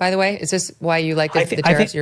by the way? Is this why you like I the think tariffs?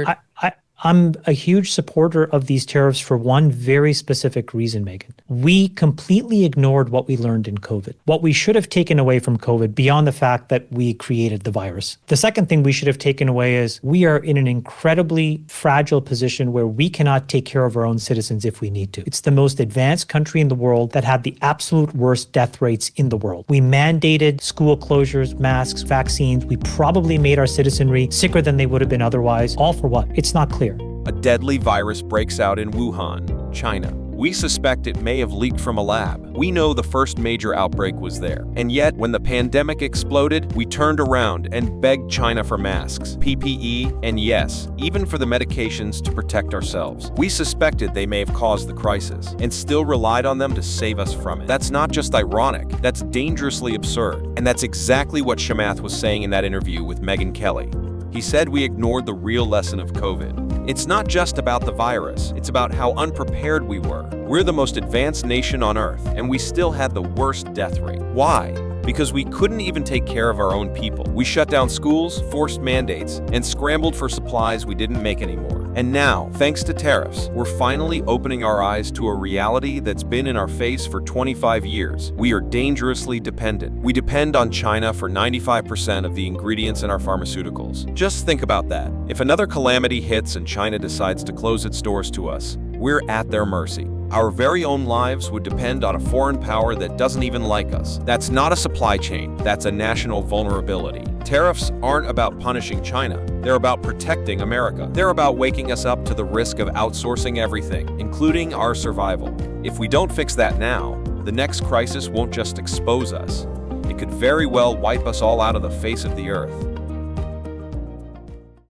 I'm a huge supporter of these tariffs for one very specific reason, Megan. We completely ignored what we learned in COVID, what we should have taken away from COVID beyond the fact that we created the virus. The second thing we should have taken away is we are in an incredibly fragile position where we cannot take care of our own citizens if we need to. It's the most advanced country in the world that had the absolute worst death rates in the world. We mandated school closures, masks, vaccines. We probably made our citizenry sicker than they would have been otherwise. All for what? It's not clear. A deadly virus breaks out in Wuhan, China. We suspect it may have leaked from a lab. We know the first major outbreak was there. And yet, when the pandemic exploded, we turned around and begged China for masks, PPE, and yes, even for the medications to protect ourselves. We suspected they may have caused the crisis and still relied on them to save us from it. That's not just ironic, that's dangerously absurd. And that's exactly what Chamath was saying in that interview with Megyn Kelly. He said we ignored the real lesson of COVID. It's not just about the virus, it's about how unprepared we were. We're the most advanced nation on Earth, and we still had the worst death rate. Why? Because we couldn't even take care of our own people. We shut down schools, forced mandates, and scrambled for supplies we didn't make anymore. And now, thanks to tariffs, we're finally opening our eyes to a reality that's been in our face for 25 years. We are dangerously dependent. We depend on China for 95% of the ingredients in our pharmaceuticals. Just think about that. If another calamity hits and China decides to close its doors to us, we're at their mercy. Our very own lives would depend on a foreign power that doesn't even like us. That's not a supply chain, that's a national vulnerability. Tariffs aren't about punishing China, they're about protecting America. They're about waking us up to the risk of outsourcing everything, including our survival. If we don't fix that now, the next crisis won't just expose us. It could very well wipe us all out of the face of the earth.